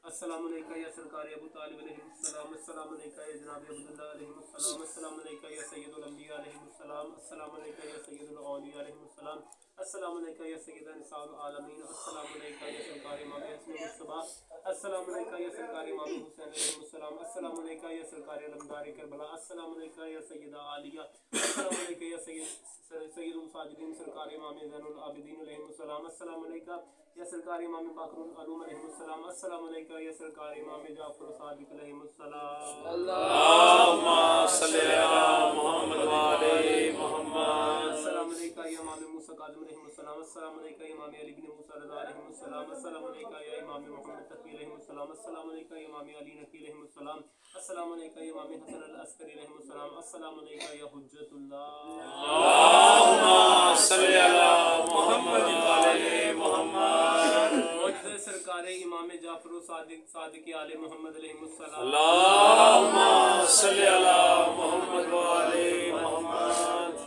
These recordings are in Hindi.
अस्सलामु अलैका या सरकार अबू तालिब अलैहिस्सलाम, अस्सलामु अलैका या जनाब अब्दुल्लाह अलैहिस्सलाम, अस्सलामु अलैका या सय्यदुल अंबिया अलैहिस्सलाम, अस्सलामु अलैका या सय्यदुल औलिया अलैहिस्सलाम, अस्सलामु अलैका या सय्यदा निसाउल आलमीन, अस्सलामु अलैका या सरकार इमाम हसन मुस्तफा, अस्सलामु अलैका या सरकार इमाम हुसैन अलैहिस्सलाम, अस्सलामु अलैका या सरकार अलमदार करबला, अस्सलामु अलैका या सय्यदा आलिया, अस्सलामु अलैका या सय्यदुल साजिदीन सरकार इमाम ज़ैनुल आबिदीन अलैहिस्सलाम, अस्सलामु अलैका या सरकार इमाम बाक़रुल उलूम अलैहिस्सलाम, अस्सलामु अलैका या सरकार इमाम जाफ़र सादिक़ अलैहिस्सलाम। अल्लाहुम्मा सल्लि अला मुहम्मद व आले मुहम्मद। अस्सलामु अलैका या इमाम मूसा काज़िम अलैहिस्सलाम, अस्सलामु अलैका या इमाम अली इब्न मूसा रज़ा अलैहिस्सलाम, अस्सलामु अलैका या इमाम मुहम्मद तक़ी अलैहिस्सलाम, अस्सलामु अलैका या इमाम अली नकी अलैहिस्सलाम, अस्सलामु अलैका या इमाम हसन अल अस्करी अलैहिस्सलाम, अस्सलामु अलैका या हुज्जतुल्लाह। अल्लाहुम्मा सल्लि अला मुहम्मद व आले मुहम्मद। मौजूद सरकार इमाम जाफर सादिक आले मोहम्मद अलैहिस्सलाम, अल्लाहुम्मा सल्लि अला मुहम्मद व आले मुहम्मद।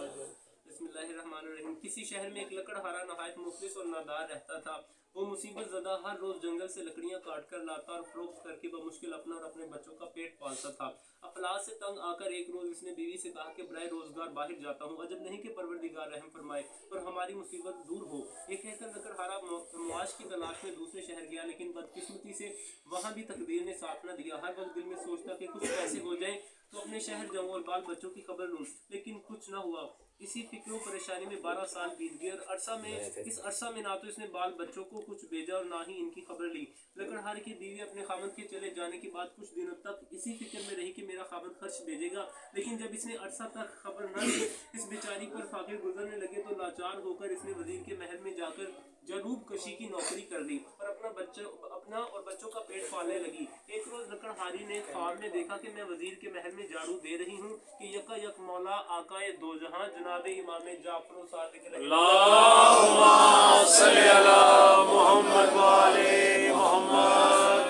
बिस्मिल्लाहिर्रहमानिर्रहीम। किसी शहर में एक लकड़हारा नहायत मुखलिस और नादार रहता था। वो मुसीबत ज़दा हर रोज़ जंगल से लकड़ियाँ काट कर लाता और फरोख्त करके बमुश्किल अपना और अपने बच्चों का पेट पालता था। अफलास से तंग आकर एक रोज़ इसने बीवी से कहा कि बराए रोज़गार बाहर जाता हूँ, अजब नहीं कि परवरदिगार रहम फरमाए और हमारी मुसीबत दूर हो। ये कहकर लकड़हारा मुआश की तलाश में दूसरे शहर गया, लेकिन बदकिस्मती से वहाँ भी तकदीर ने साथ न दिया। हर वक्त दिल में सोचता कि कुछ पैसे हो जाए तो अपने शहर जाऊँ और बाल बच्चों की खबर लूँ, लेकिन कुछ न हुआ। इसी फिक्र परेशानी में 12 साल बीत गए और इस अरसा में ना तो इसने बाल बच्चों को कुछ भेजा और ना ही इनकी खबर ली। लकड़हारे की बीवी अपने खामद के चले जाने के बाद कुछ दिनों तक इसी फिक्र में रही कि मेरा खामद खर्च भेजेगा, लेकिन जब इसने अरसा तक खबर न ली, इस बेचारी पर फाके गुजरने लगे तो लाचार होकर इसने वजीर के महल में जाकर जरूब कशी की नौकरी कर ली और अपना और बच्चों का पेट पालने लगी। एक रोज लकड़हारी ने ख्वाब में देखा कि मैं वजीर के महल में झाड़ू दे रही हूँ कि यका यक मौला आकाए दो जहां जनाब इमाम जाफर सादिक अल्लाहुम्मा सल्लि अला मुहम्मद व आले मुहम्मद।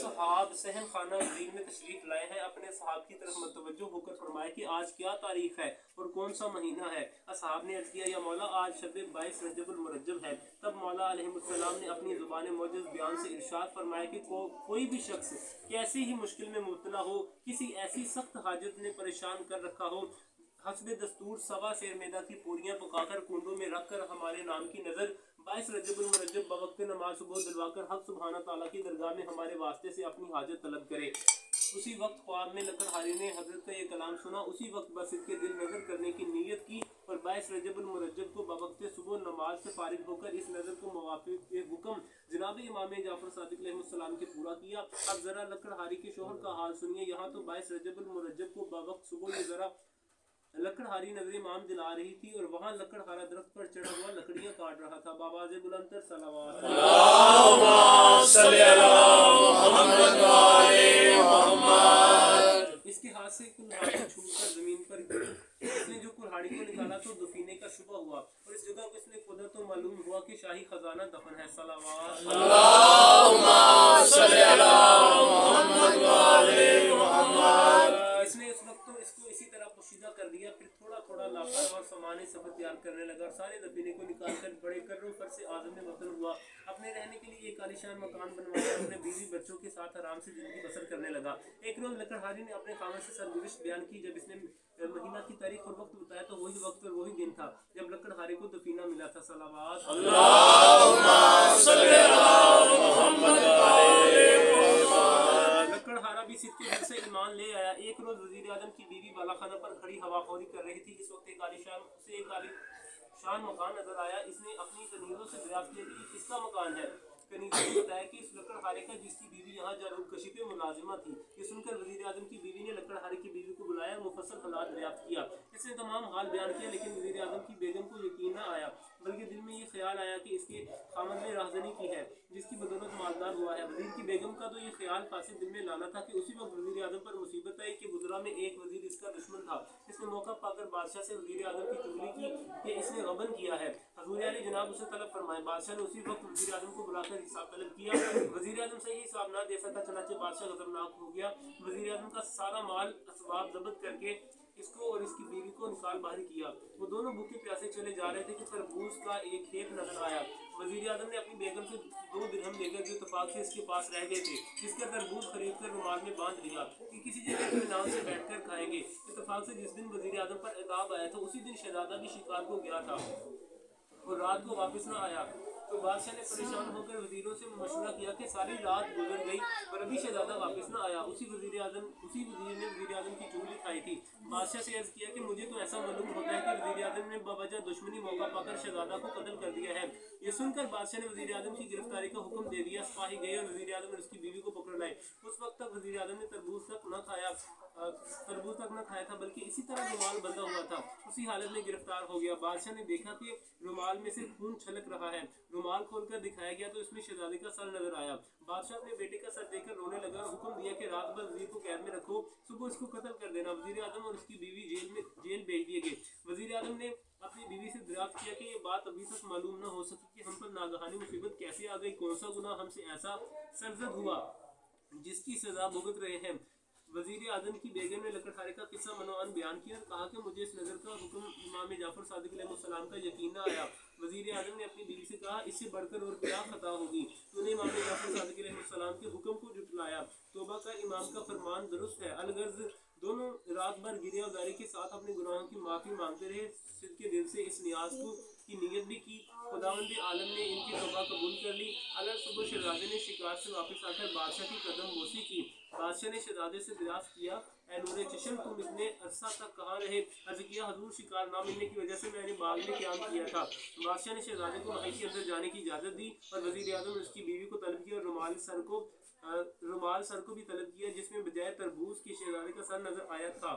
सहाब सहन खाना वजीर में तशरीफ लाए हैं। अपने सहाब की तरफ मुतवज्जो होकर फरमाया कि आज क्या तारीख है और कौन सा महीना है। असहाब ने अर्ज किया, या मौला आज शब 22 रजबुल मुरज्जब है। तब मौला अलैहिस्सलाम ने अपनी ज़ुबान मौजज़ बयान से इरशाद फरमाया कि कोई भी शख्स कैसे ही मुश्किल में मुब्तला हो, किसी ऐसी सख्त हाजत ने परेशान कर रखा हो, हस्बे दस्तूर सवा शेर मैदा की पूरियां पकाकर कुंडों में रखकर हमारे नाम की नज़र 22 रजबुल मुरज्जब बवक्त नमाज सुबह दिलवाकर हक सुभाना ताला की दरगाह में हमारे वास्ते से अपनी हाजत तलब करे। उसी वक्त ख्वाब में लकड़हारी ने हजरत का ये कलाम सुना। उसी वक्त बस इसके दिल नजर करने की नीयत की और 22 रजबुल मुरज्जब को बवक्त सुबह नमाज से फारिग होकर इस नज़र को मुवाफिक हुक्म जनाब इमाम जाफर सादिक अलैहिस्सलाम के पूरा किया। अब जरा लकड़हारी के शोहर का हाल सुनिए। यहाँ तो 22 रजबुल मुरज्जब को बवक्त सुबह ये जरा लकड़हारी नजर इमाम दिला रही थी और वहाँ लकड़हारा दरख्त पर चढ़ा हुआ लकड़ियाँ काट रहा था। बाबाज़े बुलंदतर सलावत अल्लाहुम्मा सल्लि अला मुहम्मद व आले मुहम्मद। इसके हाथ से कुल्हाड़ी छूकर जमीन पर गिरी। इसने जो कुल्हाड़ी को निकाला तो दफीने का शुबा हुआ और इस जगह को इसने खोदा तो मालूम हुआ कि शाही खजाना दफन है। सलावत अल्लाहुम्मा सल्लि अला मुहम्मद व आले मुहम्मद। इसने इस वक्त तो इसको इसी तरह पोशीदा कर दिया। फिर थोड़ा थोड़ा लाफा और सामान्य सफर तैयार करने लगा। सारे दफीने को निकालकर बड़े कर्रों पर से आज़म वतन हुआ। अपने रहने के लिए एक आलीशान मकान बनवाया। अपने बीवी बच्चों के साथ आराम से जिंदगी बसर करने लगा। एक रोज लकड़हारी ने अपने खामद से सरगुज़िश्त बयान की। जब इसने महीना की तारीख और वक्त बताया तो वही वक्त और वही दिन था जब लकड़हारी को दफीना मिला था। सलावत अल्लाहुम्मा सल्लि अला मुहम्मद व आले मुहम्मद। लकड़हारा भी सिद्के दिल से ईमान ले आया। एक रोज वजीर आजम की बीवी बालाखाना पर खड़ी हवाखोरी कर रही थी। इस वक्त एक आलीशान मकान नजर आया। इसने अपनी कनीजों से दरियाफ्त किया कि किसका मकान है। कनीजों ने बताया कि इस लकड़हारे का जिसकी बीवी यहाँ जारूब कशी पे मुलाजिमा थी। ये सुनकर वजीर आजम की बीवी ने लकड़हारे की बीवी को बुलाया, मुफस्सल हालात दरियाफ्त किया। इसने तमाम हाल बयान किया, लेकिन वजीर आजम की बेगम को यकीन न आया, बल्कि दिल में ये ख्याल आया कि इसके खामद ने राहज़नी की है जिसकी बदौलत मालदार हुआ है। वजीर की बेगम का तो ये ख्याल कासिद दिल में लाना था कि उसी वक्त वजीर आजम पर मुसीबत आई कि बुज़रा में एक वजीर इसका दुश्मन था। इसने मौका पाकर बादशाह से वजीर आजम की चुगली की कि इसने गबन किया है। हजूर अली जनाब उसे तलब फरमाए। बादशाह ने उसी वक्त वजीर आजम को बुलाकर हिसाब तलब किया। वजीर आजम से ही हिसाब ना दे सका, चनाचे बादशाह गजबनाक हो गया। वजीर आजम का सारा माल असबाब जब्त करके इसको और इसकी बीवी को निकाल बाहर किया। वो दोनों भूखे प्यासे चले जा रहे थे कि तरबूज का एक खेत नजर आया। वजीर आजम ने अपनी बेगम से 2 दिरहम लेकर जो इत्तेफाक से इसके पास रह गए थे इसका तरबूज खरीद कर रुमाल में बांध लिया कि किसी जगह इत्मीनान से बैठकर खाएंगे। इत्तेफाक से जिस दिन वजीर आजम पर इताब आया था उसी दिन शहजादा भी शिकार को गया था और रात को वापस न आया। तो बादशाह ने परेशान होकर वजीरों से मशवरा किया कि सारी रात गुजर गई पर अभी शहजादा वापस न आया। उसी वजीर ने वजीर आजम की चुगली खाई थी। बादशाह से अर्ज किया कि मुझे तो ऐसा मालूम होता है कि वजीर आजम ने बावजह दुश्मनी मौका पाकर शहजादा को कत्ल कर दिया है। ये सुनकर बादशाह ने वजीर आजम की गिरफ्तारी का हुक्म दे दिया। सिपाही गए और वजीर आजम और उसकी बीवी को पकड़ लाए। उस वक्त तक वजीर आजम ने तरबूज तक न खाया था बल्कि इसी तरह रुमाल बंधा हुआ था। उसी हालत में गिरफ्तार हो गया। बादशाह ने देखा कि रुमाल में से खून छलक रहा है। रुमाल खोलकर दिखाया गया तो इसमें शहजादे का सर नजर आया। बादशाह अपने बेटे का सर देखकर रोने लगा। हुक्म दिया कि रात भर वजीर को कैद में रखो, सुबह इसको कत्ल कर देना। वजीर आजम और उसकी बीवी जेल भेज दिए गए। वजीर आजम ने अपनी बीवी से दरियाफ्त किया कि ये बात अभी तक मालूम न हो सकी कि हम पर नागहानी मुसीबत कैसे आ गई, कौन सा गुनाह हमसे ऐसा सरजद हुआ जिसकी सजा भुगत रहे हैं। वजीर आजम की बेगम ने लकड़हारे का किस्सा मनोअन बयान किया और कहा कि मुझे इस नज़र का हुक्म इमाम जाफर सादिक अलैहिस्सलाम का यकीन न आया। वजीर आजम ने अपनी बीवी से कहा इससे बढ़कर और क्या खता होगी, तूने इमाम जाफर सादिक अलैहिस्सलाम के हुक्म को जुटलाया। तौबा का इमाम का फरमान दुरुस्त है। अलगर्ज दोनों रात भर गिरिया उदारी के साथ अपने गुनाहों की माफ़ी मांगते रहे। सिद्के दिल से इस नियाज की नीयत भी की। खुदावंद आलम ने इनकी तौबा कबूल कर ली। अलग सुबह शहजादे ने शिकार से वापस आकर बादशाह की कदम बोसी की। बादशाह ने शहजादे से दरियाफ्त किया, ऐ नूरे चश्म तुम इतने अरसा तक कहाँ रहे? अर्ज किया, हजूर शिकार ना मिलने की वजह से मैंने बाग में क़याम किया था। बादशाह ने शहजादे को महल के अंदर जाने की इजाज़त दी और वज़ीर आज़म ने उसकी बीवी को तलब किया और रुमाल सर को भी तलब किया जिसमें बजाय तरबूज के शहजादे का सर नजर आया था।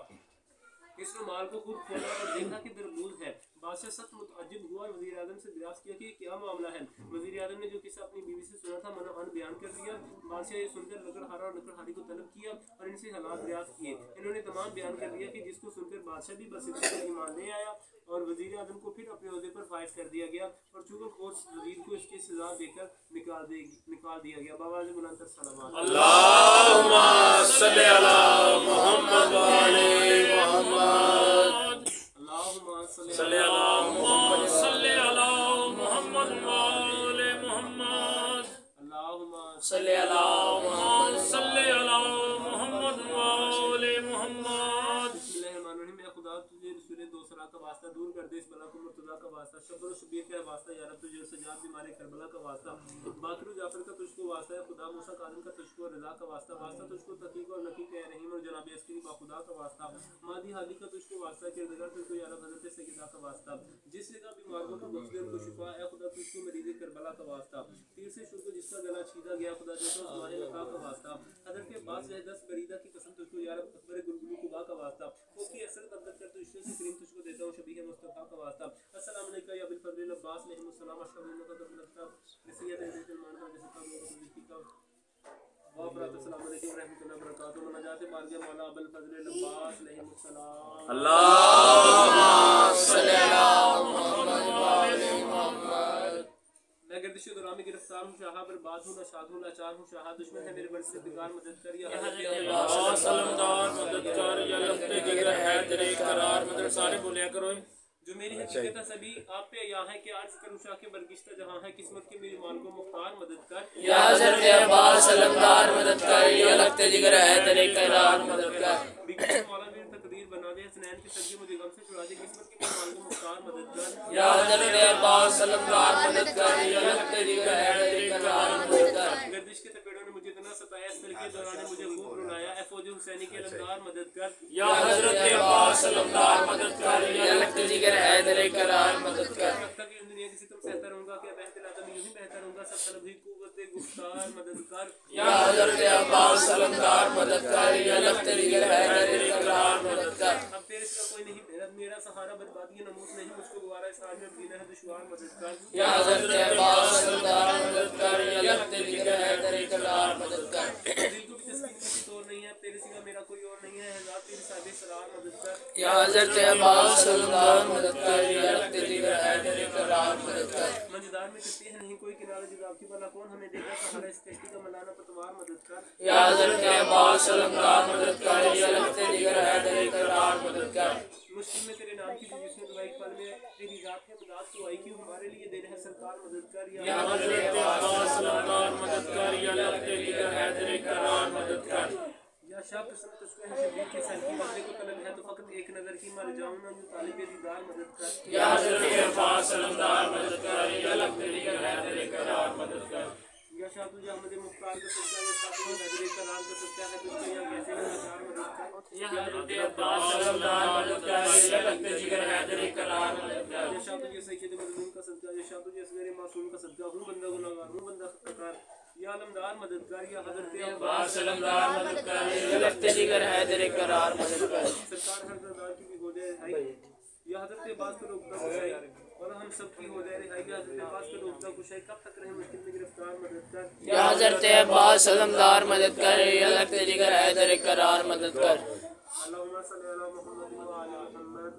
इस रुमाल को खुद खोला और देखा कि तरबूज है। बादशाह सख्त मुतअज्जिब हुआ और वज़ीर आज़म से दरियाफ्त किया कि क्या मामला है। वज़ीर आज़म ने जो किस्सा अपनी बीवी से सुना था मनोअन बयान कर दिया। बादशाह ये सुनकर लकड़हारा और लकड़हारी को तलब किया और इनसे हालात दरियाफ्त किए। इन्होंने तमाम बयान कर दिया कि जिसको सुनकर बादशाह भी बस ईमान ले आया और वज़ीर आज़म को फिर अपने ओहदे पर फाइज कर दिया गया और चूंकि कोर्स वज़ीर को इसकी सजा देकर निकाल दिया गया। बाबा जी बुलंद सलावत अल्लाहुम्मा सल्ली अला मुहम्मद व आले मुहम्मद, अल्लाहुम्मा सल्ली अला मुहम्मद, सल्ली अला मुहम्मद व आले मुहम्मद, अल्लाहुम्मा सल्ली अला मुहम्मद, सल्ली अला मुहम्मद व आले मुहम्मद। बिस्मिल्लाहिर्रहमानिर्रहीम। या खुदा तुझे रसूल दो सरा का वास्ता दूर कर दे, इस बला को मुर्तज़ा का वास्ता, शब्र और शबीर का वास्ता, या रब तुझे सजाद बीमारी करबला का वास्ता, बाकरू जाफर का तुझको वास्ता है, खुदा मूसा कादिम का तुझको रज़ा का वास्ता, वास्ता तुझको तकीक और नकी का रहीम और जनाब अस्करी बाखुदा का वास्ता, मादी हादी का तुझको वास्ता, किरदगार तुझको या रब हज़रत सैयदा का वास्ता, जिस जगह बीमारों को बख्श को शिफा है खुदा तुझको मरीज़ करबला का वास्ता, तीर से शुरू जिसका गला छीदा गया खुदा जो तुम्हारे लका का वास्ता, हज़रत के बास रह 10 बरीदा की कसम तुझको या रब अकबर गुलगुलू कुबा का वास्ता, कोकी असर तब्दत कर तुझसे करीम तुझको देता हूँ शबीह मुस्तफ़ा का वास्ता। अस्सलाम अलैका या बिल फज़ल अब्बास अलैहिस्सलाम अशहदु का तबलता नसीहत है सलमान का जैसे काम होगा तो जिसकी का वाबरकातुहू। अस्सलाम अलैकुम व रहमतुल्लाहि व बरकातुहू। मनाजात बारगे मौला अबुल फज़ल अब्बास अलैहिस्सलाम। अल्लाहुम्मा सल्ली अला मुहम्मद व आले मुहम्मद। मैं गर्दिश दौरान में गिरफ्तार हूँ, शाह बर्बाद हूँ, लाचार हूँ, लाचार हूँ, शाह दुश्मन है मेरे परवरदिगार मदद कर या या सलामदार मदद कर या लफ्ते जिगर है तेरे करार मदद। सारे बोलिया करो जो मेरी हकीकत है सभी आप पे यहाँ है कि अर्ज करूँ शाह के बरगिश्ता जहाँ है किस्मत के मेरे माल को मुख्तार मदद कर या हज़रत अब्बास सलामदार मदद कर या लफ्ते जिगर है तेरे करार मदद कर। बिगड़ मौला मेरी तकदीर बना दे, हसनैन की सब्जी मुझे गम से छुड़ा दे, किस्मत के मेरे माल को मुख्तार मदद कर या हज़रत अब्बास सलामदार मदद कर या लफ्ते जिगर है तेरे करार मदद कर। गर्दिश के तपेड़ों ने मुझे इतना सताया, इस तरह के दौरान ने मुझे खूब रुलाया, ए फौज हुसैनी के अलमदार मदद कर या हज़रत अब्बास सलामदार मदद कर या लफ्ते जिगर है तेरे करार मदद कर। अब तक इन दुनिया किसी तुम सहता रहूंगा क्या बेहतर आदम यूं ही बेहतर रहूंगा, सब तलब ही कुव्वत गुफ्तार मदद कर या हज़रत अब्बास सलामदार मदद कर या लफ्ते जिगर है तेरे करार मदद कर। अब तेरे सिवा कोई नहीं मेरा सहारा, बर्बादी नमूस नहीं, मुझको दोबारा इस हाल में जीना है दुश्वार मदद कर या हज़रत अब्बास सलामदार मदद कर या लफ्ते जिगर है तेरे करार मदद कर। दिल को भी तस्कीन किसी तौर नहीं है, तेरे सिवा मेरा कोई और नहीं है, हजार तेरी सादे सरार मदद कर या हज़रत अब्बास सलामदार मदद कर या लफ्ते जिगर है तेरे करार मदद कर। मौजूदात में कितने हैं नहीं कोई किनारा जुदा आपकी भला कौन हमें देगा सहारा इस कश्ती का मलाना पतवार मदद कर या हज़रत अब्बास सलामदार मदद कर या लगते जिगर हैदर करार मदद कर। मुश्किल में तेरे नाम की जिसने दुआई पल में तेरी जात है मदद तो आई क्यों हमारे लिए दे रहे सरकार मदद कर या हज़रत अब्बास सलामदार मदद कर या लगते जिगर हैदर करार मदद कर। या शाह किस्मत उसको है शबीर के सर की बंदे को तलब है तो फकत एक नजर की मर जाऊं ना जो तालिब दीदार मदद कर या हज़रत अब्बास सलामदार मदद कर या लगते जिगर हैदर करार मदद कर। या शाह तुझे अहमद मुख्तार का सच्चा है साथ में हैदर करार का सच्चा है तुझको या कैसे नजार मदद कर या हज़रत अब्बास सलामदार मदद कर या लगते जिगर हैदर करार मदद कर। या शाह तुझे सैयद मजलूम का सदका या शाह तुझे असगर मासूम का सदका हूं बंदा गुनाहगार हूं बंदा खताकार या अलमदार मददगार या हज़रत अब्बास सलामदार मदद कर या लगते जिगर हैदर करार मदद कर। सरकार हर दरदार की भी हो जाए रिहाई या हज़रत अब्बास को रोकता कुशाई और हम सब की हो जाए रिहाई या हज़रत अब्बास को रोकता कुशाई कब तक रहे मुश्किल में गिरफ्तार मदद कर या हज़रत अब्बास सलामदार मदद कर या लगते जिगर हैदर करार मदद कर। अल्लाहुम्मा सल्ली अला मुहम्मद व अला मुहम्मद।